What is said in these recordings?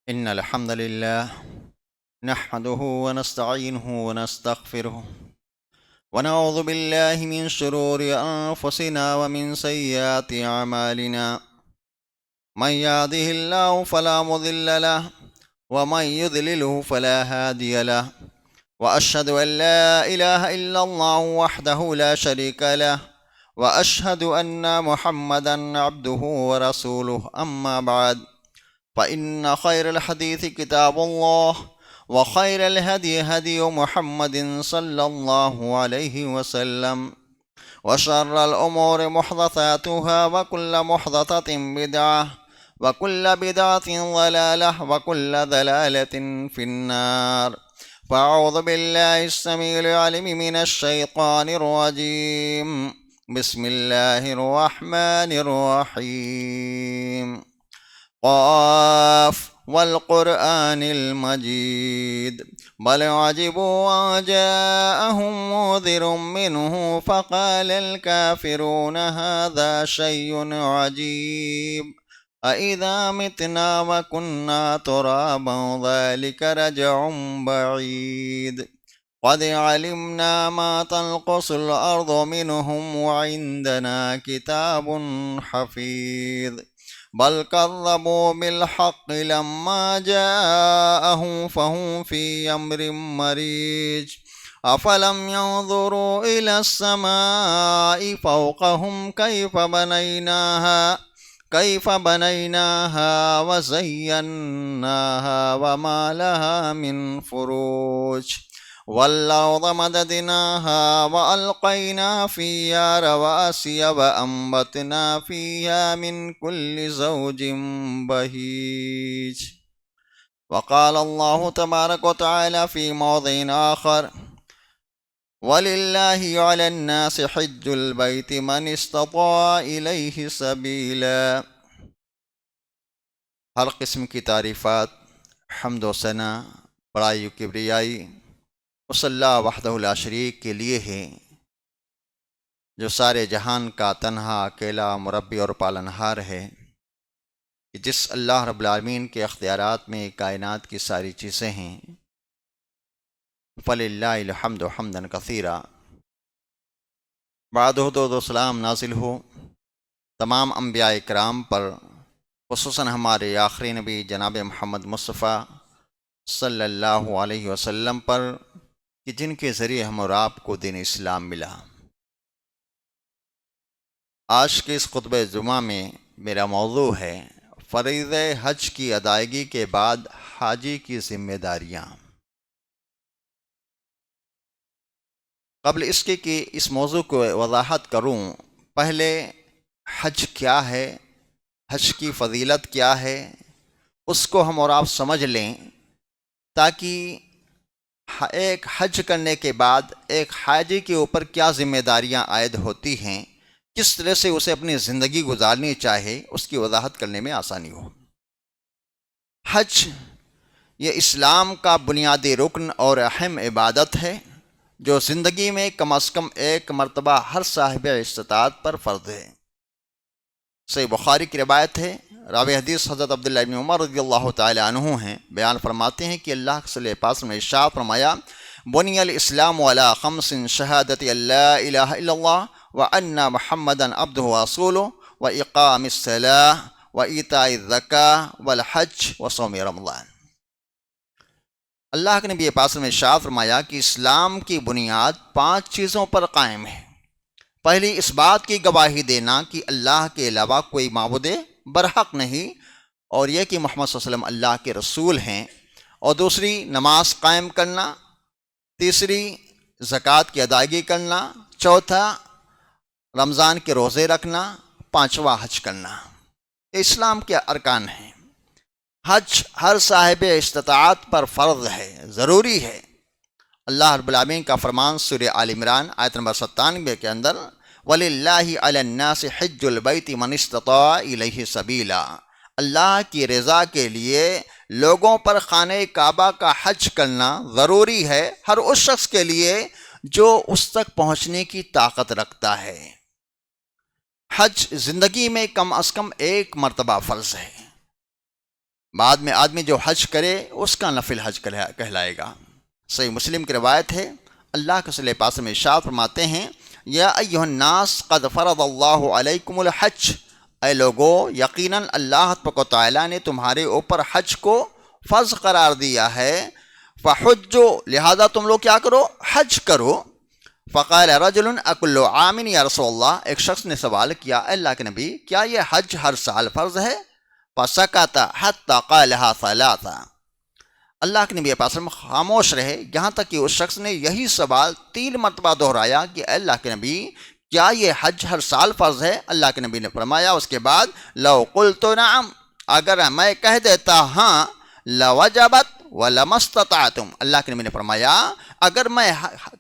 إن الحمد لله نحمده ونستعينه ونستغفره ونعوذ بالله من شرور أنفسنا ومن سيئات أعمالنا. من يهده الله فلا مضل له ومن يضلله فلا هادي له، وأشهد أن لا إله إلا الله وحده لا شريك له، وأشهد أن محمدا عبده ورسوله. أما بعد، فإن خير الحديث كتاب الله، وخير الهدي هدي محمد صلى الله عليه وسلم، وشر الأمور محدثاتها، وكل محدثة بدعة، وكل بدعة ضلالة، وكل ضلالة في النار. فأعوذ بالله السميع العليم من الشيطان الرجيم. بسم الله الرحمن الرحيم. قاف والقرآن المجيد، بل عجبوا أن جاءهم منذر منه فقال الكافرون هذا شيء عجيب، أإذا متنا وكنا ترابا ذلك رجع بعيد. قد علمنا ما تنقص الأرض منهم وعندنا كتاب حفيظ. بل كذبوا بالحق لما جاءهم فهم في أمر مريج. أفلم ينظروا إلى السماء فوقهم كيف بنيناها وزيناها وما لها من فروج. والأرض مددناها وألقينا فيها رواسي وأنبتنا فيها من كل زوج بهيج. وقال الله تبارك وتعالى في موضع آخر: وَلِلَّهِ عَلَى النَّاسِ حِجُّ الْبَيْتِ مَنِ اسْتَطَاعَ إِلَيْهِ سَبِيلًا۔ ہر قسم کی تعریفات، حمد و ثنا، بڑائی و کبریائی اس اللہ وحدہ لا شریک کے لیے ہے، جو سارے جہان کا تنہا اکیلا مربی اور پالنہار ہے، کہ جس اللہ رب العالمین کے اختیارات میں کائنات کی ساری چیزیں ہیں۔ فللہ الحمد حمدا کثیرا۔ بعد درود و سلام نازل ہو تمام انبیاء کرام پر، خصوصاً ہمارے آخری نبی جناب محمد مصطفیٰ صلی اللہ علیہ وسلم پر، کہ جن کے ذریعے ہم اور آپ کو دین اسلام ملا۔ آج کے اس خطبہ جمعہ میں میرا موضوع ہے فریضہ حج کی ادائیگی کے بعد حاجی کی ذمہ داریاں۔ قبل اس کے کہ اس موضوع کو وضاحت کروں، پہلے حج کیا ہے، حج کی فضیلت کیا ہے، اس کو ہم اور آپ سمجھ لیں، تاکہ ایک حج کرنے کے بعد ایک حاجی کے اوپر کیا ذمہ داریاں عائد ہوتی ہیں، کس طرح سے اسے اپنی زندگی گزارنی چاہے، اس کی وضاحت کرنے میں آسانی ہو۔ حج یہ اسلام کا بنیادی رکن اور اہم عبادت ہے، جو زندگی میں کم از کم ایک مرتبہ ہر صاحب استطاعت پر فرض ہے۔ صحیح بخاری کی روایت ہے، راوی حدیث حضرت عبداللہ بن عمر رضی اللہ تعالی عنہ ہیں، بیان فرماتے ہیں کہ اللہ کے صلی اللہ علیہ وسلم نے ارشاد فرمایا: بنی الاسلام علی خمس، شہادت ان لا الہ الا اللہ وان محمدا عبدہ ورسولہ واقام الصلاۃ وایتاء الزکوٰۃ والحج وصوم رمضان۔ اللہ کے نبی پاک صلی اللہ علیہ وسلم نے ارشاد فرمایا کہ اسلام کی بنیاد 5 چیزوں پر قائم ہے۔ پہلی، اس بات کی گواہی دینا کہ اللہ کے علاوہ کوئی معبود برحق نہیں، اور یہ کہ محمد صلی اللہ علیہ وسلم اللہ کے رسول ہیں، اور دوسری، نماز قائم کرنا، تیسری، زکوٰۃ کی ادائیگی کرنا، چوتھا، رمضان کے روزے رکھنا، پانچواں، حج کرنا۔ یہ اسلام کے ارکان ہیں۔ حج ہر صاحب استطاعت پر فرض ہے، ضروری ہے۔ اللہ رب العالمین کا فرمان سورہ آل عمران آیت نمبر 97 کے اندر: وَلِلَّهِ عَلَى النَّاسِ حِجُّ الْبَيْتِ مَنِ اسْتَطَاعَ إِلَيْهِ سَبِيلًا۔ اللہ کی رضا کے لیے لوگوں پر خانہ کعبہ کا حج کرنا ضروری ہے، ہر اس شخص کے لیے جو اس تک پہنچنے کی طاقت رکھتا ہے۔ حج زندگی میں کم از کم ایک مرتبہ فرض ہے۔ بعد میں آدمی جو حج کرے اس کا نفل حج کہلائے گا۔ صحیح مسلم کی روایت ہے، اللہ کے رسول پاک میں ارشاد فرماتے ہیں، یا ایھا الناس قد فرض اللہ علیکم الحج، اے لوگو یقیناً اللہ تبارک و تعالیٰ نے تمہارے اوپر حج کو فرض قرار دیا ہے، فحجوا، لہذا تم لوگ کیا کرو؟ حج کرو۔ فقال رجل اکل عام یا رسول اللہ، ایک شخص نے سوال کیا، اے اللہ کے نبی کیا یہ حج ہر سال فرض ہے؟ فسکت حتی قالها ثلاثا، اللہ کے نبی پاک خاموش رہے یہاں تک کہ اس شخص نے یہی سوال 3 مرتبہ دہرایا کہ اے اللہ کے نبی کیا یہ حج ہر سال فرض ہے؟ اللہ کے نبی نے فرمایا اس کے بعد، لو قلت نعم، اگر میں کہہ دیتا ہاں، لوجبت ولما استطعتم، اللہ کے نبی نے فرمایا اگر میں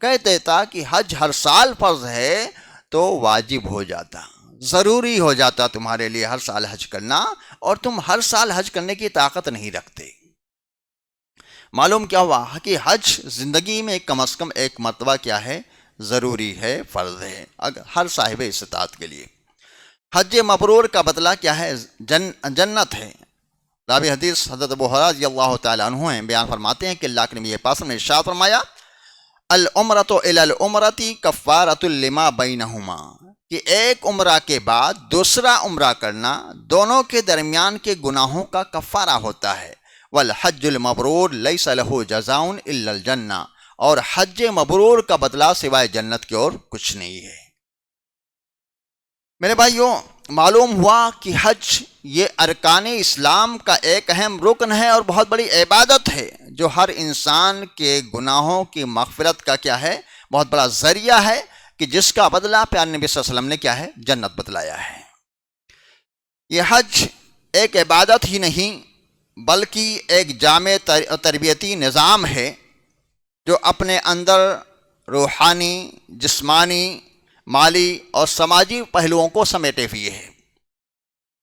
کہہ دیتا کہ حج ہر سال فرض ہے تو واجب ہو جاتا، ضروری ہو جاتا تمہارے لیے ہر سال حج کرنا، اور تم ہر سال حج کرنے کی طاقت نہیں رکھتے۔ معلوم کیا ہوا کہ حج زندگی میں کم از کم ایک مرتبہ کیا ہے؟ ضروری ہے، فرض ہے ہر صاحب استطاعت کے لیے۔ حج مبرور کا بدلہ کیا ہے؟ جنت ہے۔ راوی حدیث حضرت ابو ہریرہ رضی اللہ تعالیٰ عنہ ہیں، بیان فرماتے ہیں کہ اللہ کے نبی پاک نے ارشاد فرمایا، العمرۃ الی العمرۃ کفارۃ لما بینہما، کہ ایک عمرہ کے بعد دوسرا عمرہ کرنا دونوں کے درمیان کے گناہوں کا کفارہ ہوتا ہے۔ والحج المبرور لیس لہ جزاء الا الجنہ، اور حج مبرور کا بدلہ سوائے جنت کے اور کچھ نہیں ہے۔ میرے بھائیوں، معلوم ہوا کہ حج یہ ارکان اسلام کا ایک اہم رکن ہے اور بہت بڑی عبادت ہے، جو ہر انسان کے گناہوں کی مغفرت کا کیا ہے؟ بہت بڑا ذریعہ ہے، کہ جس کا بدلہ پیارے نبی صلی اللہ علیہ وسلم نے کیا ہے؟ جنت بتلایا ہے۔ یہ حج ایک عبادت ہی نہیں بلکہ ایک جامع تربیتی نظام ہے، جو اپنے اندر روحانی، جسمانی، مالی اور سماجی پہلوؤں کو سمیٹے ہوئے ہے،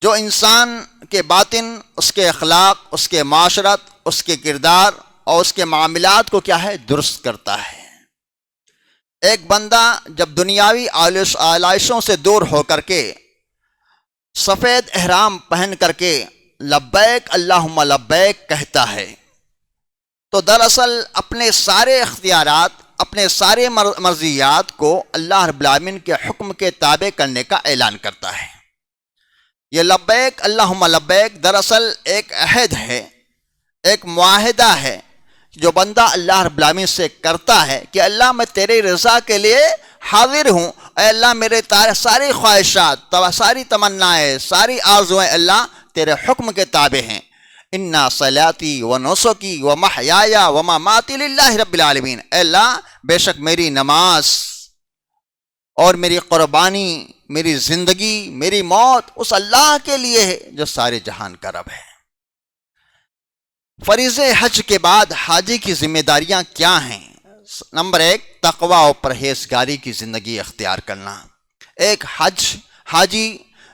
جو انسان کے باطن، اس کے اخلاق، اس کے معاشرت، اس کے کردار اور اس کے معاملات کو کیا ہے؟ درست کرتا ہے۔ ایک بندہ جب دنیاوی آلائشوں سے دور ہو کر کے سفید احرام پہن کر کے لبیک اللہم لبیک کہتا ہے، تو دراصل اپنے سارے اختیارات، اپنے سارے مرضیات کو اللہ رب العالمین کے حکم کے تابع کرنے کا اعلان کرتا ہے۔ یہ لبیک اللہم لبیک دراصل ایک عہد ہے، ایک معاہدہ ہے جو بندہ اللہ رب العالمین سے کرتا ہے کہ اللہ میں تیری رضا کے لیے حاضر ہوں، اے اللہ میرے ساری خواہشات، ساری تمنائیں، ساری آرزویں اللہ تیرے حکم کے تابع ہیں۔ انا صلاتی و نسکی و محیای و مماتی للہ رب العالمین، اے اللہ بے شک میری نماز اور میری قربانی، میری زندگی، میری موت اس اللہ کے لیے ہے جو سارے جہان کا رب ہے۔ فریضہ حج کے بعد حاجی کی ذمہ داریاں کیا ہیں؟ نمبر 1، تقوی و پرہیزگاری کی زندگی اختیار کرنا۔ ایک حاجی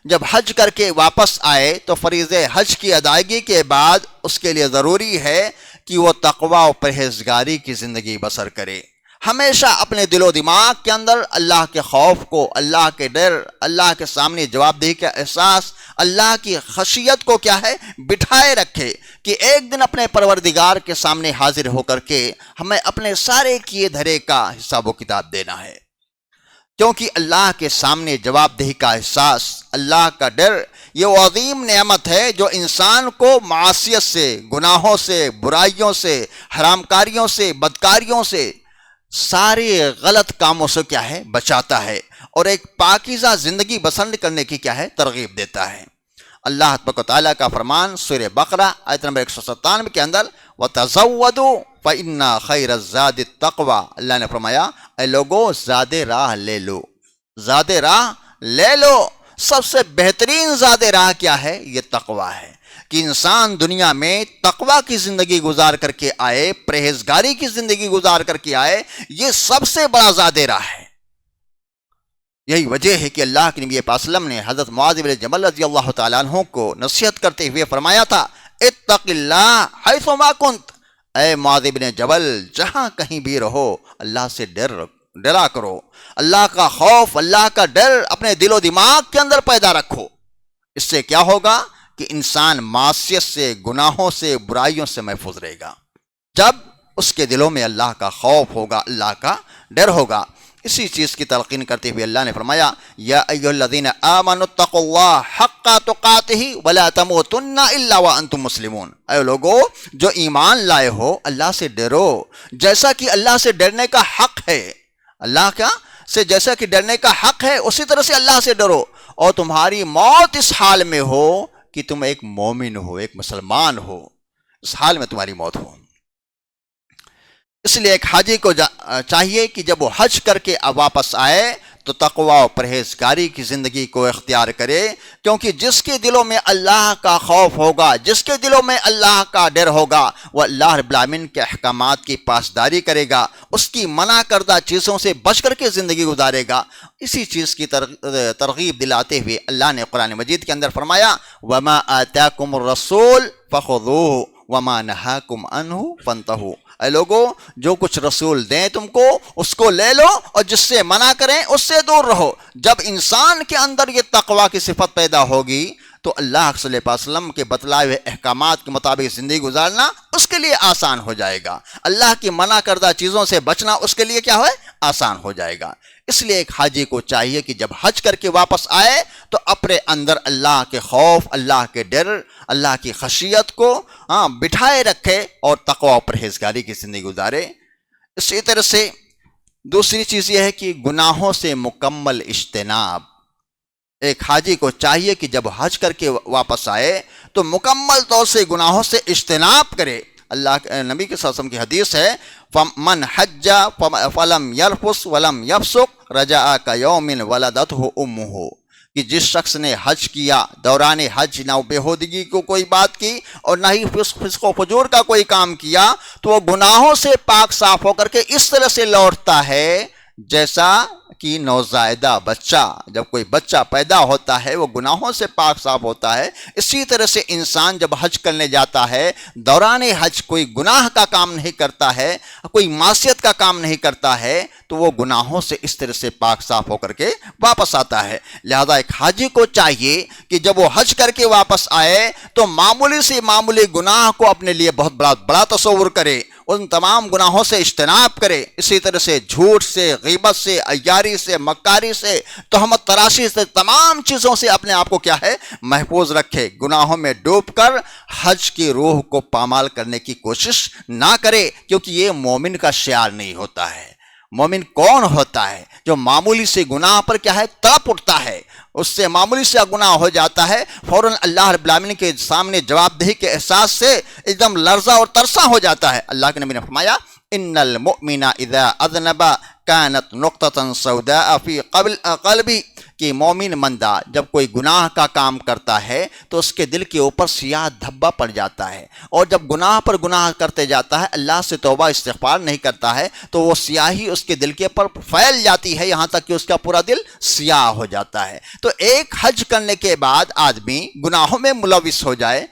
جب حج کر کے واپس آئے تو فریضہ حج کی ادائیگی کے بعد اس کے لیے ضروری ہے کہ وہ تقوی و پرہیزگاری کی زندگی بسر کرے۔ ہمیشہ اپنے دل و دماغ کے اندر اللہ کے خوف کو، اللہ کے ڈر، اللہ کے سامنے جواب دہی کا احساس، اللہ کی خشیت کو کیا ہے؟ بٹھائے رکھے کہ ایک دن اپنے پروردگار کے سامنے حاضر ہو کر کے ہمیں اپنے سارے کیے دھرے کا حساب و کتاب دینا ہے۔ کیونکہ اللہ کے سامنے جواب دہی کا احساس، اللہ کا ڈر، یہ وہ عظیم نعمت ہے جو انسان کو معاصیت سے، گناہوں سے، برائیوں سے، حرام کاریوں سے، بدکاریوں سے، سارے غلط کاموں سے کیا ہے؟ بچاتا ہے، اور ایک پاکیزہ زندگی بسر کرنے کی کیا ہے؟ ترغیب دیتا ہے۔ اللہ تبارک و تعالیٰ کا فرمان سورہ بقرہ آیت نمبر 197 کے اندر، وَتَزَوَّدُوا فَإِنَّ خَيْرَ الزَّادِ التَّقْوَىٰ، اللہ نے فرمایا اے لوگو زاد راہ لے لو، زاد راہ لے لو۔ سب سے بہترین زاد راہ کیا ہے؟ یہ تقوی ہے، کہ انسان دنیا میں تقوی کی زندگی گزار کر کے آئے، پرہیزگاری کی زندگی گزار کر کے آئے، یہ سب سے بڑا زاد راہ ہے۔ یہی وجہ ہے کہ اللہ کے نبی پاک صلی اللہ علیہ وسلم نے حضرت معاذ بن جبل رضی اللہ تعالیٰ عنہ کو نصیحت کرتے ہوئے فرمایا تھا، اتق اللہ حیث ما کنت، اے معاذ بن جبل جہاں کہیں بھی رہو اللہ سے ڈرا کرو، اللہ کا خوف، اللہ کا ڈر اپنے دل و دماغ کے اندر پیدا رکھو۔ اس سے کیا ہوگا کہ انسان معصیت سے، گناہوں سے، برائیوں سے محفوظ رہے گا جب اس کے دلوں میں اللہ کا خوف ہوگا، اللہ کا ڈر ہوگا۔ اسی چیز کی تلقین کرتے ہوئے اللہ نے فرمایا یا ایھا الذین آمنوا اتقوا اللہ حق تقاتہ ولا تموتن الا وانتم مسلمون، اے لوگو جو ایمان لائے ہو اللہ سے ڈرو جیسا کہ اللہ سے ڈرنے کا حق ہے، اللہ کا سے جیسا کہ ڈرنے کا حق ہے اسی طرح سے اللہ سے ڈرو، اور تمہاری موت اس حال میں ہو کہ تم ایک مومن ہو، ایک مسلمان ہو، اس حال میں تمہاری موت ہو۔ اس لیے ایک حاجی کو چاہیے کہ جب وہ حج کر کے اب واپس آئے تو تقوی و پرہیزگاری کی زندگی کو اختیار کرے، کیونکہ جس کے دلوں میں اللہ کا خوف ہوگا، جس کے دلوں میں اللہ کا ڈر ہوگا، وہ اللہ رب العالمین کے احکامات کی پاسداری کرے گا، اس کی منع کردہ چیزوں سے بچ کر کے زندگی گزارے گا۔ اسی چیز کی ترغیب دلاتے ہوئے اللہ نے قرآن مجید کے اندر فرمایا وَمَا آتَاكُمُ الرَّسُولُ فَخُذُوهُ وَمَا نَهَاكُمْ عَنْهُ فَانْتَهُوا، اے لوگو جو کچھ رسول دیں تم کو اس کو لے لو، اور جس سے منع کریں اس سے دور رہو۔ جب انسان کے اندر یہ تقوی کی صفت پیدا ہوگی تو اللہ صلی اللہ علیہ وسلم کے بتلائے ہوئے احکامات کے مطابق زندگی گزارنا اس کے لیے آسان ہو جائے گا، اللہ کی منع کردہ چیزوں سے بچنا اس کے لیے کیا ہے، آسان ہو جائے گا۔ اس لیے ایک حاجی کو چاہیے کہ جب حج کر کے واپس آئے تو اپنے اندر اللہ کے خوف، اللہ کے ڈر، اللہ کی خشیت کو بٹھائے رکھے اور تقوی و پرہیزگاری کی زندگی گزارے۔ اسی طرح سے دوسری چیز یہ ہے کہ گناہوں سے مکمل اجتناب۔ ایک حاجی کو چاہیے کہ جب حج کر کے واپس آئے تو مکمل طور سے گناہوں سے اجتناب کرے۔ اللہ کے نبی کے صلی اللہ علیہ وسلم کی حدیث ہے فَمَنْ حَجَّ فَلَمْ يَرْفُثْ وَلَمْ يَفْسُقْ رَجَعَ كَيَوْمٍ وَلَدَتْهُ أُمُّهُ، کہ جس شخص نے حج کیا دوران حج نہ بےہودگی کو کوئی بات کی اور نہ ہی فسق و فجور کا کوئی کام کیا تو وہ گناہوں سے پاک صاف ہو کر کے اس طرح سے لوٹتا ہے جیسا کہ نوزائیدہ بچہ، جب کوئی بچہ پیدا ہوتا ہے وہ گناہوں سے پاک صاف ہوتا ہے، اسی طرح سے انسان جب حج کرنے جاتا ہے دوران حج کوئی گناہ کا کام نہیں کرتا ہے، کوئی معصیت کا کام نہیں کرتا ہے تو وہ گناہوں سے اس طرح سے پاک صاف ہو کر کے واپس آتا ہے۔ لہذا ایک حاجی کو چاہیے کہ جب وہ حج کر کے واپس آئے تو معمولی سے معمولی گناہ کو اپنے لیے بہت بڑا تصور کرے، ان تمام گناہوں سے اجتناب کرے۔ اسی طرح سے جھوٹ سے، غیبت سے، عیاری سے، مکاری سے، تہمت تراشی سے، تمام چیزوں سے اپنے آپ کو کیا ہے محفوظ رکھے، گناہوں میں ڈوب کر حج کی روح کو پامال کرنے کی کوشش نہ کرے، کیونکہ یہ مومن کا شعار نہیں ہوتا ہے۔ مومن کون ہوتا ہے؟ جو معمولی سے گناہ پر کیا ہے تڑپ اٹھتا ہے، اس سے معمولی سے گناہ ہو جاتا ہے فوراً اللہ رب العالمین کے سامنے جواب دہی کے احساس سے ایک دم لرزا اور ترسا ہو جاتا ہے۔ اللہ کے نبی نے فرمایا ان المؤمن اذا اذنب كانت نقطة سوداء في قلبی، کہ مومن مندہ جب کوئی گناہ کا کام کرتا ہے تو اس کے دل کے اوپر سیاہ دھبا پڑ جاتا ہے، اور جب گناہ پر گناہ کرتے جاتا ہے اللہ سے توبہ استغفار نہیں کرتا ہے تو وہ سیاہی اس کے دل کے اوپر پھیل جاتی ہے یہاں تک کہ اس کا پورا دل سیاہ ہو جاتا ہے۔ تو ایک حج کرنے کے بعد آدمی گناہوں میں ملوث ہو جائے،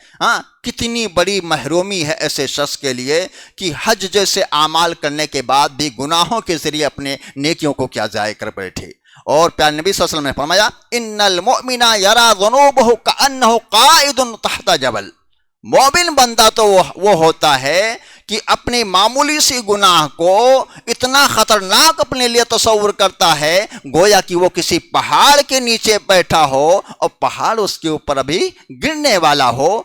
کتنی بڑی محرومی ہے ایسے شخص کے لیے کہ حج جیسے اعمال کرنے کے بعد بھی گناہوں کے ذریعے اپنے نیکیوں کو کیا ضائع کر بیٹھے۔ اور پیارے نبی صلی اللہ علیہ وسلم نے فرمایا ان المؤمن یرا ذنوبہ کأنہ قائد تحت جبل، مومن بندہ تو وہ ہوتا ہے کہ اپنے معمولی سی گناہ کو اتنا خطرناک اپنے لیے تصور کرتا ہے گویا کہ وہ کسی پہاڑ کے نیچے بیٹھا ہو اور پہاڑ اس کے اوپر ابھی گرنے والا ہو۔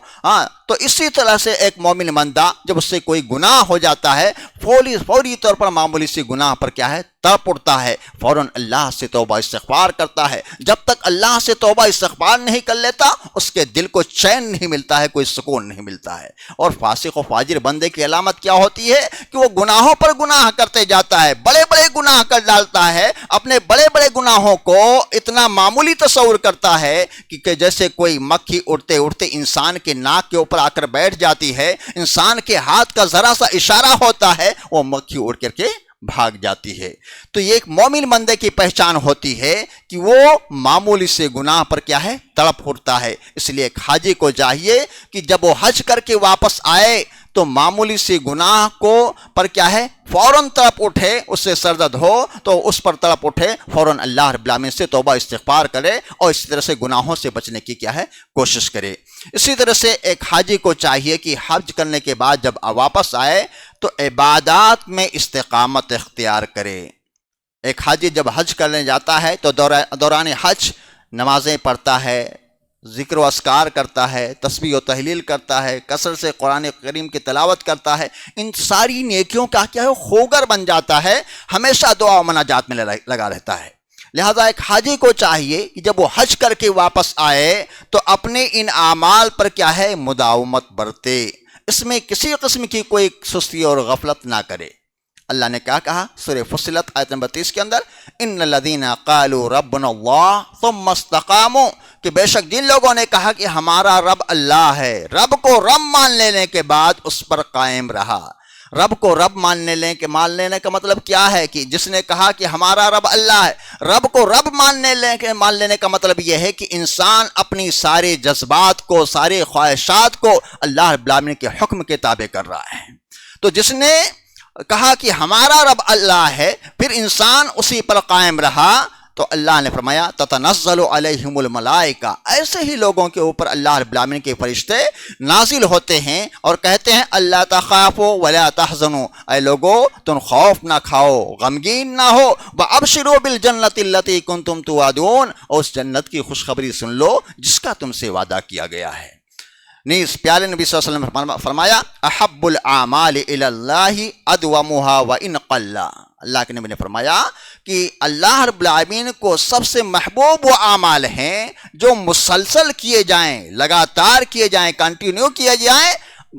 تو اسی طرح سے ایک مومن بندہ جب اس سے کوئی گناہ ہو جاتا ہے فوری طور پر معمولی سی گناہ پر کیا ہے تڑپ اٹھتا ہے، فوراً اللہ سے توبہ استغفار کرتا ہے۔ جب تک اللہ سے توبہ استغفار نہیں کر لیتا اس کے دل کو چین نہیں ملتا ہے، کوئی سکون نہیں ملتا ہے۔ اور فاسق و فاجر بندے کی علامت کیا ہوتی ہے کہ وہ گناہوں پر گناہ کرتے جاتا ہے، بڑے بڑے گناہ کر ڈالتا ہے، اپنے بڑے بڑے گناہوں کو اتنا معمولی تصور کرتا ہے کہ جیسے کوئی مکھی اڑتے اڑتے انسان کے ناک کے اوپر آ کر بیٹھ جاتی ہے، انسان کے ہاتھ کا ذرا سا اشارہ ہوتا ہے وہ مکھی اڑ کر کے بھاگ جاتی ہے۔ تو یہ ایک مومن بندے کی پہچان ہوتی ہے کہ وہ معمولی سے گناہ پر کیا ہے تڑپ اٹھتا ہے۔ اس لیے ایک حاجی کو چاہیے کہ جب وہ حج کر کے واپس آئے تو معمولی سی گناہ کو پر کیا ہے فوراً تڑپ اٹھے، اس سے سرزد ہو تو اس پر تڑپ اٹھے، فوراً اللہ رب العالمین سے توبہ استغفار کرے اور اسی طرح سے گناہوں سے بچنے کی کیا ہے کوشش کرے۔ اسی طرح سے ایک حاجی کو چاہیے کہ حج کرنے کے بعد جب واپس آئے تو عبادات میں استقامت اختیار کرے۔ ایک حاجی جب حج کرنے جاتا ہے تو دوران حج نمازیں پڑھتا ہے، ذکر و اذکار کرتا ہے، تسبیح و تحلیل کرتا ہے، کثرت سے قرآن کریم کی تلاوت کرتا ہے، ان ساری نیکیوں کا کیا ہے خوگر بن جاتا ہے، ہمیشہ دعا و مناجات میں لگا رہتا ہے۔ لہذا ایک حاجی کو چاہیے کہ جب وہ حج کر کے واپس آئے تو اپنے ان اعمال پر کیا ہے مداومت برتے، اس میں کسی قسم کی کوئی سستی اور غفلت نہ کرے۔ اللہ نے کیا کہا سورہ فصلت آیت نمبر 30 کے اندر، ان الذین قالوا ربنا اللہ ثم استقاموا، کہ بے شک جن لوگوں نے کہا کہ ہمارا رب اللہ ہے، رب کو رب مان لینے کے بعد اس پر قائم رہا۔ رب کو رب مان لینے کا مطلب کیا ہے کہ جس نے کہا کہ ہمارا رب اللہ ہے، رب کو رب مان لینے کا مطلب یہ ہے کہ انسان اپنی سارے جذبات کو، سارے خواہشات کو اللہ رب العالمین کے حکم کے تابع کر رہا ہے۔ تو جس نے کہا کہ ہمارا رب اللہ ہے، پھر انسان اسی پر قائم رہا، تو اللہ نے فرمایا تتنزل علیہم الملائکہ، ایسے ہی لوگوں کے اوپر اللہ رب العالمین کے فرشتے نازل ہوتے ہیں اور کہتے ہیں اللہ تخافوا ولا تحزنوا، اے لوگو تم خوف نہ کھاؤ، غمگین نہ ہو، وابشروا بالجنۃ التي کنتم توعدون، اور اس جنت کی خوشخبری سن لو جس کا تم سے وعدہ کیا گیا ہے۔ نیز پیارے نبی صلی اللہ علیہ وسلم نے فرمایا احب الاعمال الی اللہ ادومها وان قل، اللہ کے نبی نے فرمایا کہ اللہ رب العالمین کو سب سے محبوب وہ اعمال ہیں جو مسلسل کیے جائیں، لگاتار کیے جائیں، کنٹینیو کیے جائیں،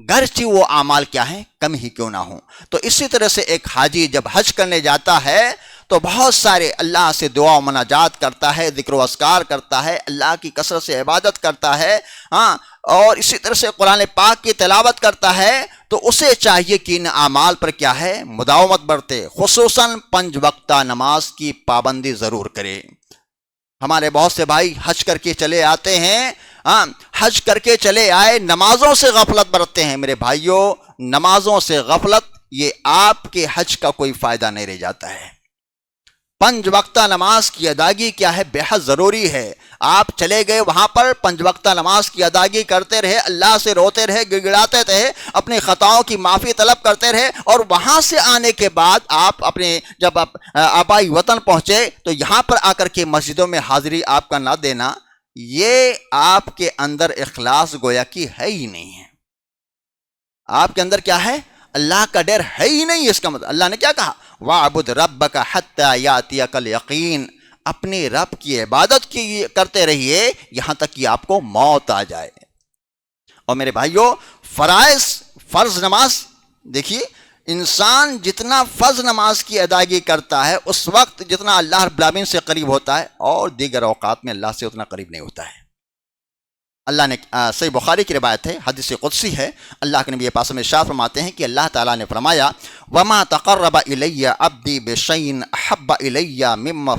گرچہ وہ اعمال کیا ہیں کم ہی کیوں نہ ہوں۔ تو اسی طرح سے ایک حاجی جب حج کرنے جاتا ہے تو بہت سارے اللہ سے دعا و مناجات کرتا ہے، ذکر و اذکار کرتا ہے، اللہ کی کثرت سے عبادت کرتا ہے، اور اسی طرح سے قرآن پاک کی تلاوت کرتا ہے، تو اسے چاہیے کہ ان اعمال پر کیا ہے مداومت برتے، خصوصاً 5 وقتہ نماز کی پابندی ضرور کرے۔ ہمارے بہت سے بھائی حج کر کے چلے آتے ہیں، حج کر کے چلے آئے، نمازوں سے غفلت برتتے ہیں۔ میرے بھائیوں، نمازوں سے غفلت یہ آپ کے حج کا کوئی فائدہ نہیں رہ جاتا ہے۔ 5 وقتہ نماز کی ادائیگی کیا ہے بے حد ضروری ہے۔ آپ چلے گئے وہاں پر 5 وقتہ نماز کی ادائیگی کرتے رہے، اللہ سے روتے رہے، گڑگڑاتے رہے، اپنی خطاؤں کی معافی طلب کرتے رہے، اور وہاں سے آنے کے بعد آپ اپنے جب آبائی وطن پہنچے تو یہاں پر آ کر کے مسجدوں میں حاضری آپ کا نہ دینا، یہ آپ کے اندر اخلاص گویا کہ ہے ہی نہیں ہے۔ آپ کے اندر کیا ہے اللہ کا ڈر ہے ہی نہیں۔ اس کا مطلب اللہ نے کیا کہا وَاعْبُدْ رَبَّكَ حَتَّى يَأْتِيَكَ الْيَقِينُ، اپنے رب کی عبادت کرتے رہیے یہاں تک کہ آپ کو موت آ جائے۔ اور میرے بھائیوں، فرض نماز دیکھیے، انسان جتنا فرض نماز کی ادائیگی کرتا ہے اس وقت جتنا اللہ رب العالمین سے قریب ہوتا ہے، اور دیگر اوقات میں اللہ سے اتنا قریب نہیں ہوتا ہے۔ اللہ نے صحیح بخاری کی روایت ہے، حدیث قدسی ہے، اللہ کے نبی پاک میں ارشاد فرماتے ہیں کہ اللہ تعالیٰ نے فرمایا وَمَا تَقَرَّبَ إِلَيَّ عَبْدِي بِشَيْءٍ أَحَبَّ إِلَيَّ مِمَّا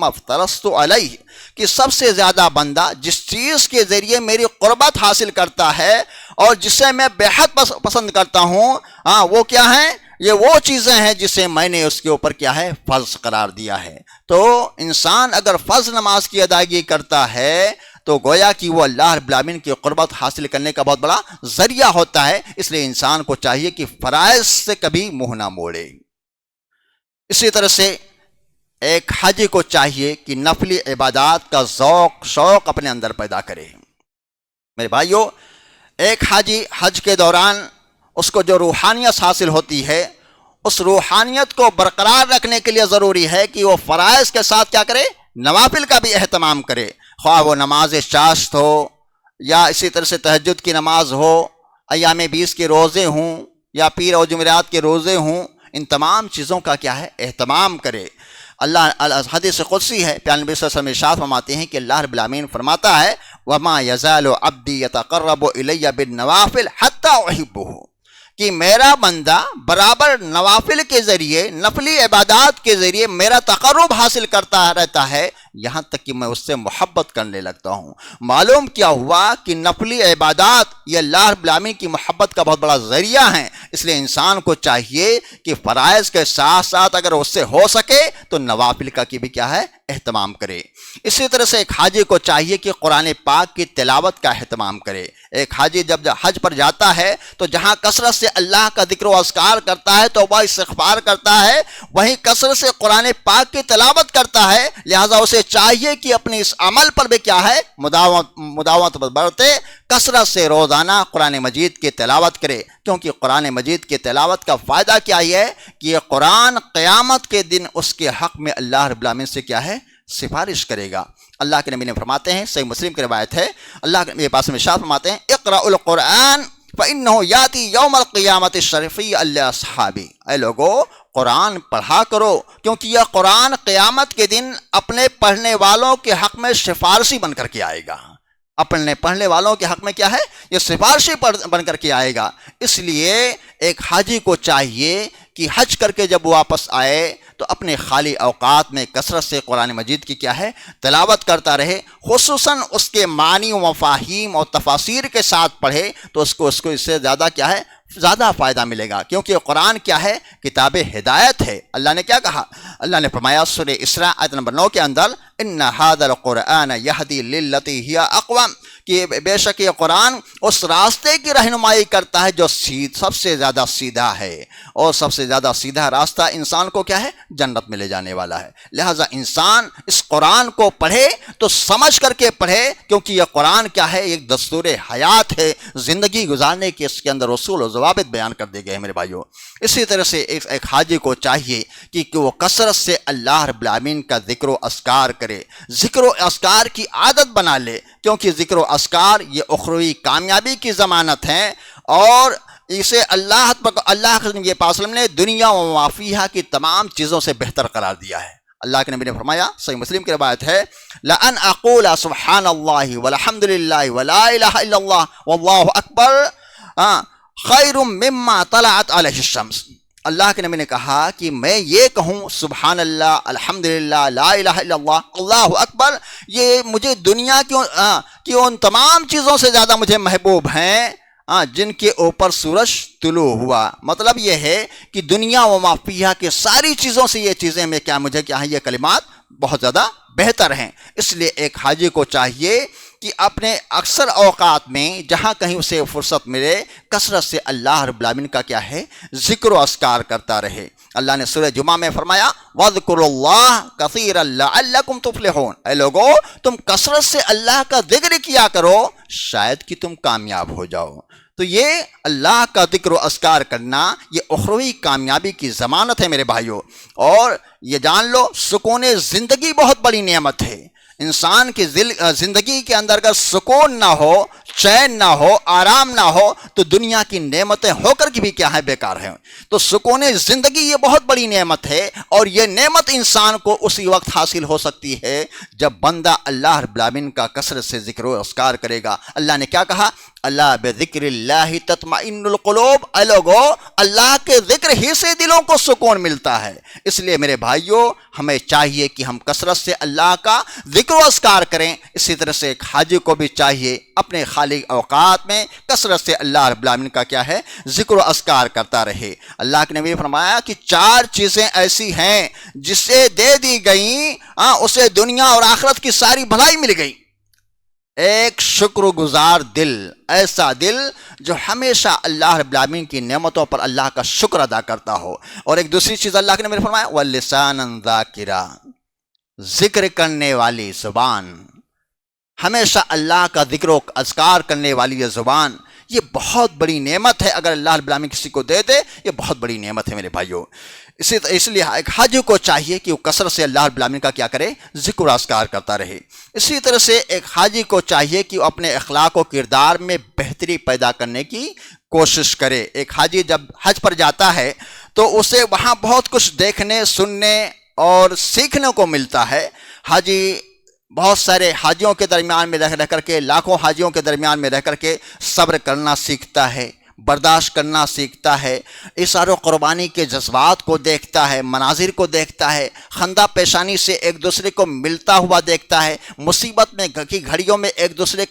افْتَرَضْتُ عَلَيْهِ، کہ سب سے زیادہ بندہ جس چیز کے ذریعے میری قربت حاصل کرتا ہے اور جسے میں بے حد پسند کرتا ہوں، وہ کیا ہے؟ یہ وہ چیزیں ہیں جسے میں نے اس کے اوپر کیا ہے فرض قرار دیا ہے۔ تو انسان اگر فرض نماز کی ادائیگی کرتا ہے تو گویا کہ وہ اللہ رب العالمین کی قربت حاصل کرنے کا بہت بڑا ذریعہ ہوتا ہے۔ اس لیے انسان کو چاہیے کہ فرائض سے کبھی منہ نہ موڑے۔ اسی طرح سے ایک حاجی کو چاہیے کہ نفلی عبادات کا شوق اپنے اندر پیدا کرے۔ میرے بھائیوں، ایک حاجی حج کے دوران اس کو جو روحانیت حاصل ہوتی ہے، اس روحانیت کو برقرار رکھنے کے لیے ضروری ہے کہ وہ فرائض کے ساتھ کیا کرے؟ نوافل کا بھی اہتمام کرے، خواہ وہ نماز چاشت ہو یا اسی طرح سے تہجد کی نماز ہو، ایام 20 کے روزے ہوں یا پیر اور جمعرات کے روزے ہوں، ان تمام چیزوں کا کیا ہے اہتمام کرے۔ اللہ حدیث قدسی ہے، پیارے نبی صلی اللہ علیہ وسلم ارشاد فرماتے ہیں کہ اللہ رب العالمین فرماتا ہے وَمَا يَزَالُ عَبْدِي يَتَقَرَّبُ إِلَيَّ بِالنَّوَافِلِ حَتَّى أُحِبُّهُ، کہ میرا بندہ برابر نوافل کے ذریعے، نفلی عبادات کے ذریعے میرا تقرب حاصل کرتا رہتا ہے، یہاں تک کہ میں اس سے محبت کرنے لگتا ہوں۔ معلوم کیا ہوا کہ نفلی عبادات یہ اللہ رب العالمین کی محبت کا بہت بڑا ذریعہ ہیں، اس لیے انسان کو چاہیے کہ فرائض کے ساتھ ساتھ اگر اس سے ہو سکے تو نوافل کا کی بھی کیا ہے اہتمام کرے۔ اسی طرح سے ایک حاجی کو چاہیے کہ قرآن پاک کی تلاوت کا اہتمام کرے۔ ایک حاجی جب حج پر جاتا ہے تو جہاں کثرت سے اللہ کا ذکر و اذکار کرتا ہے، توبہ استغفار کرتا ہے، وہیں کثرت سے قرآن پاک کی تلاوت کرتا ہے، لہذا اسے چاہیے کہ اپنے اس عمل پر بھی کیا ہے مداومت برتے، کثرت سے روزانہ قرآن مجید کی تلاوت کرے، کیونکہ قرآن مجید کی تلاوت کا فائدہ کیا ہے کہ یہ قرآن قیامت کے دن اس کے حق میں اللہ رب العالمین سے کیا ہے سفارش کرے گا۔ اللہ کے نبی نے فرماتے ہیں، صحیح مسلم کی روایت ہے، اللہ کے نبی پاس میں ارشاد فرماتے ہیں، اقرأ القرآن فإنه یاتی یوم القیامت الشرفی الاصحابی، اے لوگو قرآن پڑھا کرو، کیونکہ یہ قرآن قیامت کے دن اپنے پڑھنے والوں کے حق میں سفارشی بن کر کے آئے گا۔ اپنے پڑھنے والوں کے حق میں کیا ہے یہ سفارشی بن کر کے آئے گا۔ اس لیے ایک حاجی کو چاہیے کہ حج کر کے جب واپس آئے تو اپنے خالی اوقات میں کثرت سے قرآن مجید کی کیا ہے تلاوت کرتا رہے، خصوصاً اس کے معنی و مفاہیم اور تفاسیر کے ساتھ پڑھے تو اس کو اس سے زیادہ کیا ہے زیادہ فائدہ ملے گا، کیونکہ قرآن کیا ہے کتاب ہدایت ہے۔ اللہ نے کیا کہا؟ اللہ نے فرمایا سورہ اسراء آیت نمبر 9 کے اندر، ان ھذا القرآن یہدی للتی ہی اقوم، کہ بے شک یہ قرآن اس راستے کی رہنمائی کرتا ہے جو سب سے زیادہ سیدھا ہے، اور سب سے زیادہ سیدھا راستہ انسان کو کیا ہے جنت میں لے جانے والا ہے۔ لہٰذا انسان اس قرآن کو پڑھے تو سمجھ کر کے پڑھے، کیونکہ یہ قرآن کیا ہے ایک دستور حیات ہے، زندگی گزارنے کے اس کے اندر اصول و ضوابط بیان کر دیے گئے ہیں میرے بھائیوں۔ اسی طرح سے ایک حاجی کو چاہیے کہ وہ کثرت سے اللہ رب العالمین کا ذکر و اذکار کرے، ذکر و اذکار کی عادت بنا لے، کیونکہ ذکر و اذکار یہ اخروی کامیابی کی ضمانت ہیں، اور اسے اللہ کے نبی پاک صلی اللہ علیہ وسلم نے دنیا و ما فیہا کی تمام چیزوں سے بہتر قرار دیا ہے۔ اللہ کے نبی نے فرمایا، صحیح مسلم کی روایت ہے، لَأَنْ أَقُولَ سُبْحَانَ اللَّهِ وَالْحَمْدُ لِلَّهِ وَلَا إِلَهَ إِلَّا اللَّهُ وَاللَّهُ أَكْبَرُ خَيْرٌ مِّمَّا طَلَعَتْ عَلَيْهِ الشَّمْسُ۔ اللہ کے نبی نے کہا کہ میں یہ کہوں سبحان اللہ، الحمدللہ، لا الہ الا اللہ، اللہ اکبر، یہ مجھے دنیا کی ان تمام چیزوں سے زیادہ مجھے محبوب ہیں جن کے اوپر سورج طلوع ہوا۔ مطلب یہ ہے کہ دنیا و ما فیہا کے ساری چیزوں سے یہ چیزیں مجھے کیا ہیں یہ کلمات بہت زیادہ بہتر ہیں۔ اس لیے ایک حاجی کو چاہیے کہ اپنے اکثر اوقات میں جہاں کہیں اسے فرصت ملے کثرت سے اللہ رب العالمین کا کیا ہے ذکر و اذکار کرتا رہے۔ اللہ نے سورہ جمعہ میں فرمایا، وَاذْكُرُوا اللَّهَ كَثِيرًا لَعَلَّكُمْ تُفْلِحُونَ، اے لوگو تم کثرت سے اللہ کا ذکر کیا کرو شاید کہ تم کامیاب ہو جاؤ۔ تو یہ اللہ کا ذکر و اذکار کرنا یہ اخروی کامیابی کی ضمانت ہے میرے بھائیوں، اور یہ جان لو سکون زندگی بہت بڑی نعمت ہے۔ انسان کی زندگی کے اندر اگر سکون نہ ہو، چین نہ ہو، آرام نہ ہو تو دنیا کی نعمتیں ہو کر کے بھی کیا ہے بیکار ہیں۔ تو سکون زندگی یہ بہت بڑی نعمت ہے، اور یہ نعمت انسان کو اسی وقت حاصل ہو سکتی ہے جب بندہ اللہ رب العالمین کا کثرت سے ذکر و اذکار کرے گا۔ اللہ نے کیا کہا؟ اللہ بذکر اللہ تطمئن القلوب، اے لوگو اللہ کے ذکر ہی سے دلوں کو سکون ملتا ہے۔ اس لیے میرے بھائیوں ہمیں چاہیے کہ ہم کثرت سے اللہ کا ذکر و اذکار کریں۔ اسی طرح سے ایک حاجی کو بھی چاہیے اپنے خالی اوقات میں کثرت سے اللہ رب العالمین کا کیا ہے ذکر و اذکار کرتا رہے۔ اللہ کے نبی نے فرمایا کہ 4 چیزیں ایسی ہیں جسے دے دی گئیں اسے دنیا اور آخرت کی ساری بھلائی مل گئی۔ ایک شکر گزار دل، ایسا دل جو ہمیشہ اللہ رب العالمین کی نعمتوں پر اللہ کا شکر ادا کرتا ہو، اور ایک دوسری چیز اللہ کے نبی نے فرمایا وَلِسَانًا ذَاكِرًا، ذکر کرنے والی زبان، ہمیشہ اللہ کا ذکر و اذکار کرنے والی یہ زبان، یہ بہت بڑی نعمت ہے۔ اگر اللہ رب العالمین کسی کو دے دے یہ بہت بڑی نعمت ہے میرے بھائیوں۔ اس لیے ایک حاجی کو چاہیے کہ وہ کثرت سے اللہ رب العالمین کا کیا کرے ذکر و اذکار کرتا رہے۔ اسی طرح سے ایک حاجی کو چاہیے کہ وہ اپنے اخلاق و کردار میں بہتری پیدا کرنے کی کوشش کرے۔ ایک حاجی جب حج پر جاتا ہے تو اسے وہاں بہت کچھ دیکھنے، سننے اور سیکھنے کو ملتا ہے۔ حاجی بہت سارے حاجیوں کے درمیان میں رہ کر کے، لاکھوں حاجیوں کے درمیان میں رہ کر کے صبر کرنا سیکھتا ہے، برداشت کرنا سیکھتا ہے، اظہار و قربانی کے جذبات کو دیکھتا ہے، مناظر کو دیکھتا ہے، خندہ پیشانی سے ایک دوسرے کو ملتا ہوا دیکھتا ہے، مصیبت میں کی گھڑیوں میں ایک دوسرے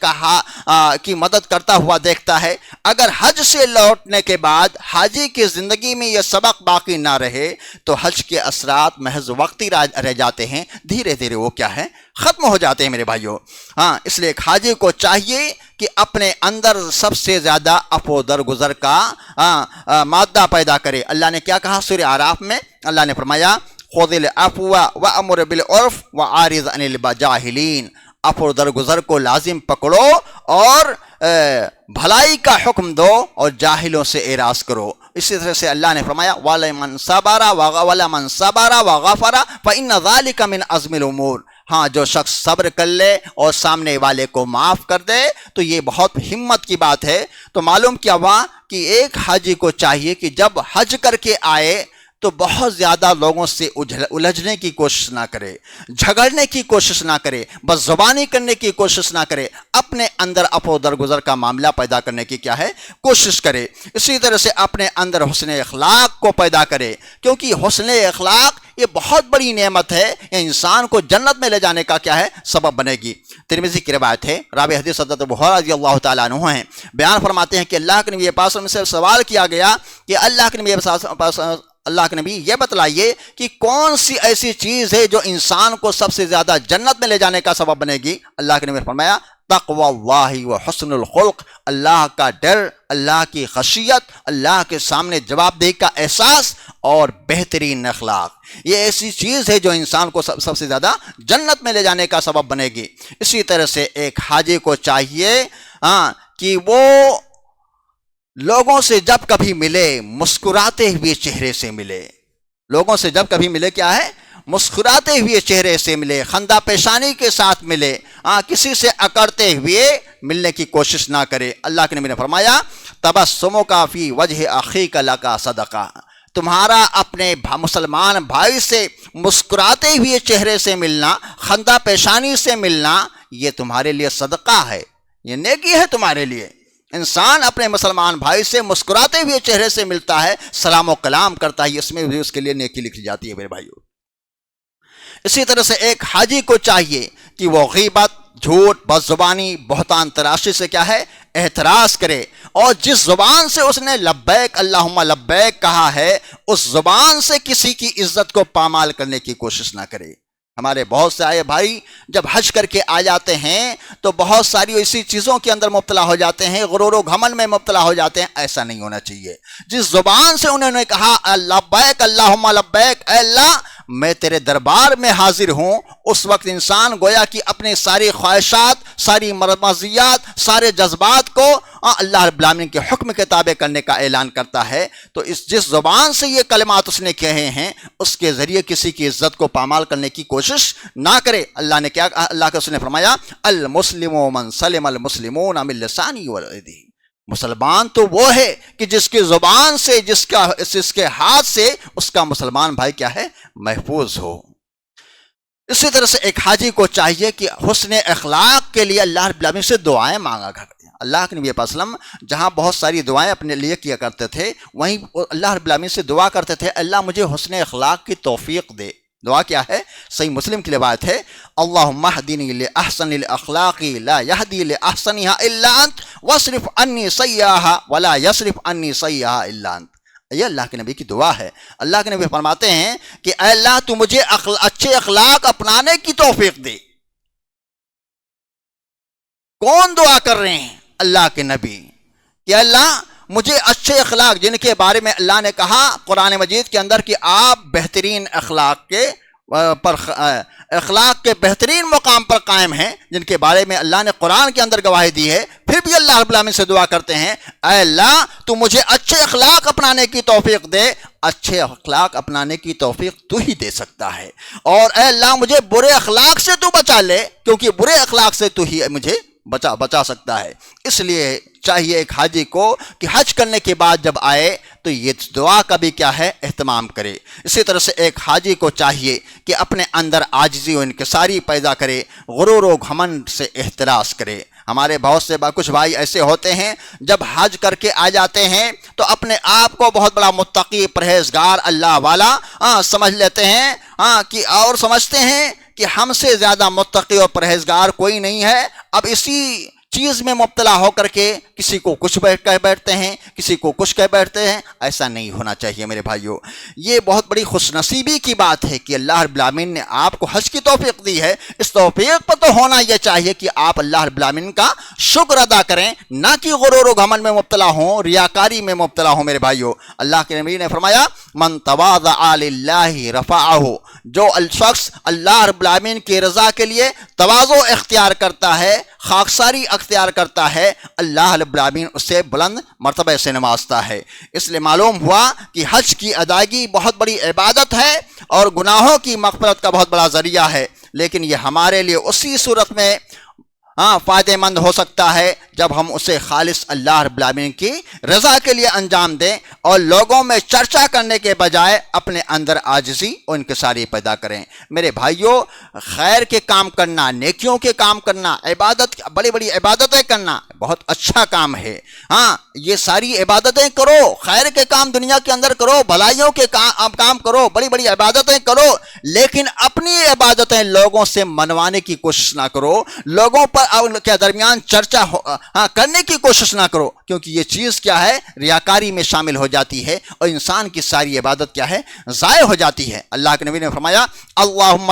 کی مدد کرتا ہوا دیکھتا ہے۔ اگر حج سے لوٹنے کے بعد حاجی کی زندگی میں یہ سبق باقی نہ رہے تو حج کے اثرات محض وقتی رہ جاتے ہیں، دھیرے دھیرے وہ کیا ہے، ختم ہو جاتے ہیں میرے بھائیوں۔ اس لیے ایک حاجی کو چاہیے کہ اپنے اندر سب سے زیادہ عفو درگزر کا مادہ پیدا کرے۔ اللہ نے کیا کہا سورہ اعراف میں؟ اللہ نے فرمایا خذ العفو وامر بالعرف واعرض عن الجاہلین، عفو درگزر کو لازم پکڑو اور بھلائی کا حکم دو اور جاہلوں سے اعراض کرو۔ اسی طرح سے اللہ نے فرمایا وَلَمَنْ صَبَرَ وَغَفَرَ فَإِنَّ ذَلِكَ مِنْ عَزْمِ الْأُمُورِ، ہاں جو شخص صبر کر لے اور سامنے والے کو معاف کر دے تو یہ بہت ہمت کی بات ہے۔ تو معلوم کیا ہوا کہ ایک حاجی کو چاہیے کہ جب حج کر کے آئے تو بہت زیادہ لوگوں سے الجھنے کی کوشش نہ کرے، جھگڑنے کی کوشش نہ کرے، بس زبانی کرنے کی کوشش نہ کرے، اپنے اندر عفو درگزر کا معاملہ پیدا کرنے کی کیا ہے، کوشش کرے۔ اسی طرح سے اپنے اندر حسن اخلاق کو پیدا کرے، کیونکہ حسن اخلاق یہ بہت بڑی نعمت ہے، یہ انسان کو جنت میں لے جانے کا کیا ہے، سبب بنے گی۔ ترمذی کی روایت ہے، راوی حدیث حضرت ابو ہریرہ رضی اللہ تعالیٰ عنہ ہیں، بیان فرماتے ہیں کہ اللہ کے نبی پاک سے سوال کیا گیا کہ اللہ کے نبی یہ بتلائیے کہ کون سی ایسی چیز ہے جو انسان کو سب سے زیادہ جنت میں لے جانے کا سبب بنے گی؟ اللہ کے نبی نے فرمایا تقوی اللہ و حسن الخلق، اللہ کا ڈر، اللہ کی خشیت، اللہ کے سامنے جواب دہی کا احساس اور بہترین اخلاق، یہ ایسی چیز ہے جو انسان کو سب سے زیادہ جنت میں لے جانے کا سبب بنے گی۔ اسی طرح سے ایک حاجی کو چاہیے کہ وہ لوگوں سے جب کبھی ملے مسکراتے ہوئے چہرے سے ملے، لوگوں سے جب کبھی ملے کیا ہے، مسکراتے ہوئے چہرے سے ملے، خندہ پیشانی کے ساتھ ملے، کسی سے اکڑتے ہوئے ملنے کی کوشش نہ کرے۔ اللہ کے نبی نے فرمایا تبسمک فی وجہ اخیک لک صدقہ، تمہارا اپنے مسلمان بھائی سے مسکراتے ہوئے چہرے سے ملنا، خندہ پیشانی سے ملنا، یہ تمہارے لیے صدقہ ہے، یہ نیکی ہے تمہارے لیے۔ انسان اپنے مسلمان بھائی سے مسکراتے ہوئے چہرے سے ملتا ہے، سلام و کلام کرتا ہے، اس میں بھی اس کے لیے نیکی لکھی جاتی ہے میرے بھائیوں۔ اسی طرح سے ایک حاجی کو چاہیے کہ وہ غیبت، جھوٹ، بد زبانی، بہتان تراشی سے کیا ہے، احتراز کرے، اور جس زبان سے اس نے لبیک اللہم لبیک کہا ہے اس زبان سے کسی کی عزت کو پامال کرنے کی کوشش نہ کرے۔ ہمارے بہت سے آئے بھائی جب حج کر کے آ جاتے ہیں تو بہت ساری ایسی چیزوں کے اندر مبتلا ہو جاتے ہیں، غرور و گھمنڈ میں مبتلا ہو جاتے ہیں۔ ایسا نہیں ہونا چاہیے۔ جس زبان سے انہوں نے کہا لبیک اللہم لبیک، اے اللہ میں تیرے دربار میں حاضر ہوں، اس وقت انسان گویا کہ اپنے ساری خواہشات، ساری مرضیات، سارے جذبات کو اللہ رب العالمین کے حکم کے تابع کرنے کا اعلان کرتا ہے۔ تو جس زبان سے یہ کلمات اس نے کہے ہیں اس کے ذریعے کسی کی عزت کو پامال کرنے کی کوشش نہ کرے۔ اللہ نے کیا کہا؟ اللہ کے رسول نے فرمایا المسلم من سلم المسلمون من لسانہ ویدہ، مسلمان تو وہ ہے کہ جس کی زبان سے، جس کے ہاتھ سے اس کا مسلمان بھائی کیا ہے، محفوظ ہو۔ اسی طرح سے ایک حاجی کو چاہیے کہ حسن اخلاق کے لیے اللہ رب العالمین سے دعائیں مانگا کرتے ہیں۔ اللہ کے نبی پاک صلی اللہ علیہ وسلم جہاں بہت ساری دعائیں اپنے لیے کیا کرتے تھے، وہیں اللہ رب العالمین سے دعا کرتے تھے اللہ مجھے حسن اخلاق کی توفیق دے۔ دعا کیا ہے؟ صحیح مسلم کی روایت ہے اللہم اہدنی لاحسن الاخلاق لا یہدی لاحسنھا الا انت واصرف عنی سیئھا ولا یصرف عنی سیئھا الا انت۔ یہ اللہ کے نبی کی دعا ہے۔ اللہ کے نبی فرماتے ہیں کہ اے اللہ تو مجھے اچھے اخلاق اپنانے کی توفیق دے۔ کون دعا کر رہے ہیں؟ اللہ کے نبی، کہ اللہ مجھے اچھے اخلاق، جن کے بارے میں اللہ نے کہا قرآن مجید کے اندر کہ آپ بہترین اخلاق کے بہترین مقام پر قائم ہیں، جن کے بارے میں اللہ نے قرآن کے اندر گواہی دی ہے، پھر بھی اللہ رب العالمین سے دعا کرتے ہیں اے اللہ تو مجھے اچھے اخلاق اپنانے کی توفیق دے۔ اچھے اخلاق اپنانے کی توفیق تو ہی دے سکتا ہے، اور اے اللہ مجھے برے اخلاق سے تو بچا لے، کیونکہ برے اخلاق سے تو ہی مجھے بچا سکتا ہے۔ اس لیے چاہیے ایک حاجی کو کہ حج کرنے کے بعد جب آئے تو یہ دعا کا بھی کیا ہے، اہتمام کرے۔ اسی طرح سے ایک حاجی کو چاہیے کہ اپنے اندر عاجزی و انکساری پیدا کرے، غرور و گھمنڈ سے احتراز کرے۔ ہمارے بہت سے کچھ بھائی ایسے ہوتے ہیں جب حج کر کے آ جاتے ہیں تو اپنے آپ کو بہت بڑا متقی پرہیزگار اللہ والا سمجھ لیتے ہیں کہ اور سمجھتے ہیں کہ ہم سے زیادہ متقی اور پرہیزگار کوئی نہیں ہے. اب اسی چیز میں مبتلا ہو کر کے کسی کو کچھ کہہ بیٹھتے ہیں، کسی کو کچھ کہہ بیٹھتے ہیں. ایسا نہیں ہونا چاہیے میرے بھائیوں. یہ بہت بڑی خوش نصیبی کی بات ہے کہ اللہ رب العالمین نے آپ کو حج کی توفیق دی ہے. اس توفیق پر تو ہونا یہ چاہیے کہ آپ اللہ رب العالمین کا شکر ادا کریں، نہ کہ غرور و گھمنڈ میں مبتلا ہوں، ریاکاری میں مبتلا ہوں میرے بھائیوں. اللہ کے نبی نے فرمایا من تواضع للہ رفعہ، جو شخص اللہ رب العالمین کی رضا کے لیے تواضع اختیار کرتا ہے، خاکساری اختیار کرتا ہے، اللہ رب العالمین اسے بلند مرتبہ سے نوازتا ہے. اس لیے معلوم ہوا کہ حج کی ادائیگی بہت بڑی عبادت ہے اور گناہوں کی مغفرت کا بہت بڑا ذریعہ ہے، لیکن یہ ہمارے لیے اسی صورت میں فائدہ مند ہو سکتا ہے جب ہم اسے خالص اللہ رب العالمین کی رضا کے لیے انجام دیں اور لوگوں میں چرچا کرنے کے بجائے اپنے اندر عاجزی اور انکساری پیدا کریں. میرے بھائیوں، خیر کے کام کرنا، نیکیوں کے کام کرنا، عبادت، بڑی بڑی عبادتیں کرنا بہت اچھا کام ہے. یہ ساری عبادتیں کرو، خیر کے کام دنیا کے اندر کرو، بھلائیوں کے کام کرو، بڑی بڑی عبادتیں کرو، لیکن اپنی عبادتیں لوگوں سے منوانے کی کوشش نہ کرو، لوگوں پر کے درمیان چرچا کرنے کی کوشش نہ کرو، کیونکہ یہ چیز کیا ہے، ریاکاری میں شامل ہو جاتی ہے اور انسان کی ساری عبادت کیا ہے، ضائع ہو جاتی ہے. اللہ کے نبی نے فرمایا اللہم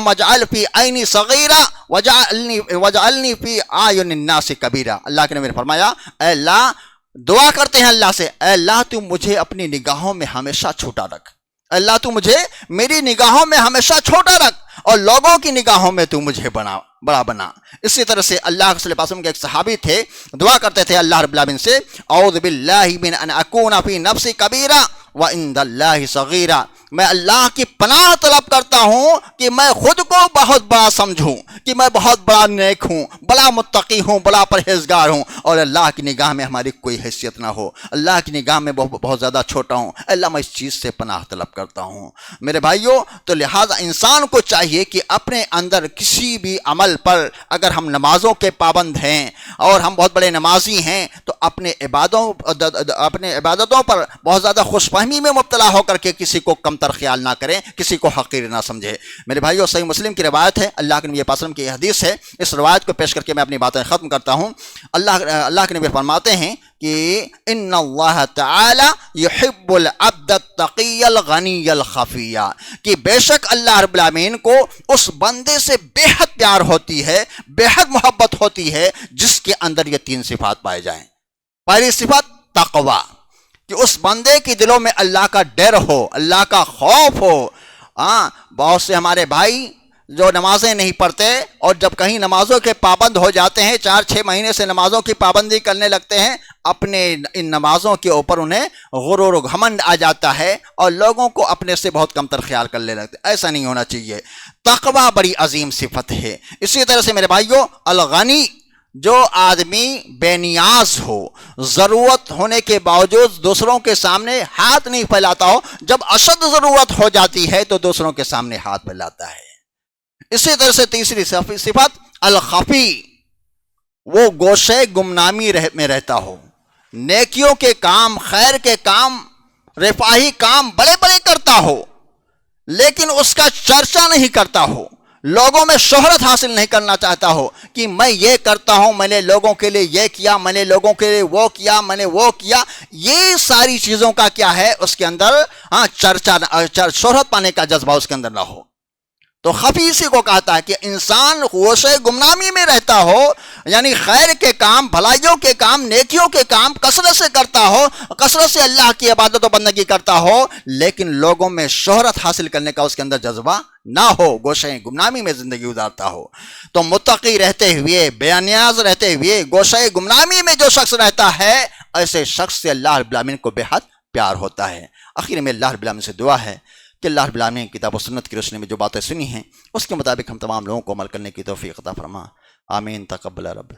اجعل فی عینی صغیرہ وجعلنی فی اعین الناس کبیرہ. اللہ کے نبی نے فرمایا اے اللہ، دعا کرتے ہیں اللہ سے، اے اللہ تو مجھے اپنی نگاہوں میں ہمیشہ چھوٹا رکھ، اللہ تو مجھے میری نگاہوں میں ہمیشہ چھوٹا رکھ اور لوگوں کی نگاہوں میں تو مجھے بڑا بنا. اسی طرح سے اللہ صلی اللہ علیہ وسلم کے ایک صحابی تھے، دعا کرتے تھے اللہ رب العالمین سے اعوذ باللہ من ان اکون فی نفسی کبیرہ وعند اللہ صغیرہ، میں اللہ کی پناہ طلب کرتا ہوں کہ میں خود کو بہت بڑا سمجھوں، کہ میں بہت بڑا نیک ہوں، بڑا متقی ہوں، بڑا پرہیزگار ہوں، اور اللہ کی نگاہ میں ہماری کوئی حیثیت نہ ہو، اللہ کی نگاہ میں بہت زیادہ چھوٹا ہوں. اللہ میں اس چیز سے پناہ طلب کرتا ہوں. میرے بھائیوں، تو لہٰذا انسان کو چاہیے کہ اپنے اندر کسی بھی عمل پر، اگر ہم نمازوں کے پابند ہیں اور ہم بہت بڑے نمازی ہیں، تو اپنے عبادتوں پر بہت زیادہ خوش فہمی میں مبتلا ہو کر کے کسی کو کمتر خیال نہ کریں، کسی کو حقیر نہ سمجھے. میرے بھائیوں، صحیح مسلم کی روایت ہے، اللہ کے نبی پاک صلی اللہ علیہ وسلم کی حدیث ہے. اس روایت کو پیش کر کے میں اپنی باتیں ختم کرتا ہوں. اللہ کے نبی فرماتے ہیں کہ ان اللہ تعالی یحب العبد التقی الغنی الخفی، کہ بے شک اللہ رب العالمین کو اس بندے سے بے حد پیار ہوتی ہے، بے حد محبت ہوتی ہے جس کے اندر یہ تین صفات پائے جائیں. پہلی صفت تقوی، کہ اس بندے کی دلوں میں اللہ کا ڈر ہو، اللہ کا خوف ہو. بہت سے ہمارے بھائی جو نمازیں نہیں پڑھتے اور جب کہیں نمازوں کے پابند ہو جاتے ہیں، 4-6 مہینے سے نمازوں کی پابندی کرنے لگتے ہیں، اپنے ان نمازوں کے اوپر انہیں غرور و گھمنڈ آ جاتا ہے اور لوگوں کو اپنے سے بہت کمتر خیال کرنے لگتے ہیں. ایسا نہیں ہونا چاہیے. تقوی بڑی عظیم صفت ہے. اسی طرح سے میرے بھائیوں، الغنی، جو آدمی بے نیاز ہو، ضرورت ہونے کے باوجود دوسروں کے سامنے ہاتھ نہیں پھیلاتا ہو، جب اشد ضرورت ہو جاتی ہے تو دوسروں کے سامنے ہاتھ پھیلاتا ہے. اسی طرح سے تیسری صفت الخفی، وہ گوشے گمنامی میں رہتا ہو، نیکیوں کے کام، خیر کے کام، رفاہی کام بڑے بڑے کرتا ہو، لیکن اس کا چرچا نہیں کرتا ہو، لوگوں میں شہرت حاصل نہیں کرنا چاہتا ہو کہ میں یہ کرتا ہوں، میں نے لوگوں کے لیے یہ کیا، میں نے لوگوں کے لیے وہ کیا، میں نے وہ کیا. یہ ساری چیزوں کا کیا ہے، اس کے اندر چرچا، شہرت پانے کا جذبہ اس کے اندر نہ ہو. تو خفی اسی کو کہتا ہے کہ انسان گوشے گمنامی میں رہتا ہو، یعنی خیر کے کام، بھلائیوں کے کام، نیکیوں کے کام کثرت سے کرتا ہو، کثرت سے اللہ کی عبادت و بندگی کرتا ہو، لیکن لوگوں میں شہرت حاصل کرنے کا اس کے اندر جذبہ نہ ہو، گوشے گمنامی میں زندگی گزارتا ہو. تو متقی رہتے ہوئے، بے نیاز رہتے ہوئے، گوشے گمنامی میں جو شخص رہتا ہے، ایسے شخص سے اللہ رب العالمین کو بے حد پیار ہوتا ہے. آخر میں اللہ رب العالمین سے دعا ہے کہ اللہ رب العالمین کتاب و سنت کی روشنی میں جو باتیں سنی ہیں اس کے مطابق ہم تمام لوگوں کو عمل کرنے کی توفیق عطا فرما. آمین. تقبل رب.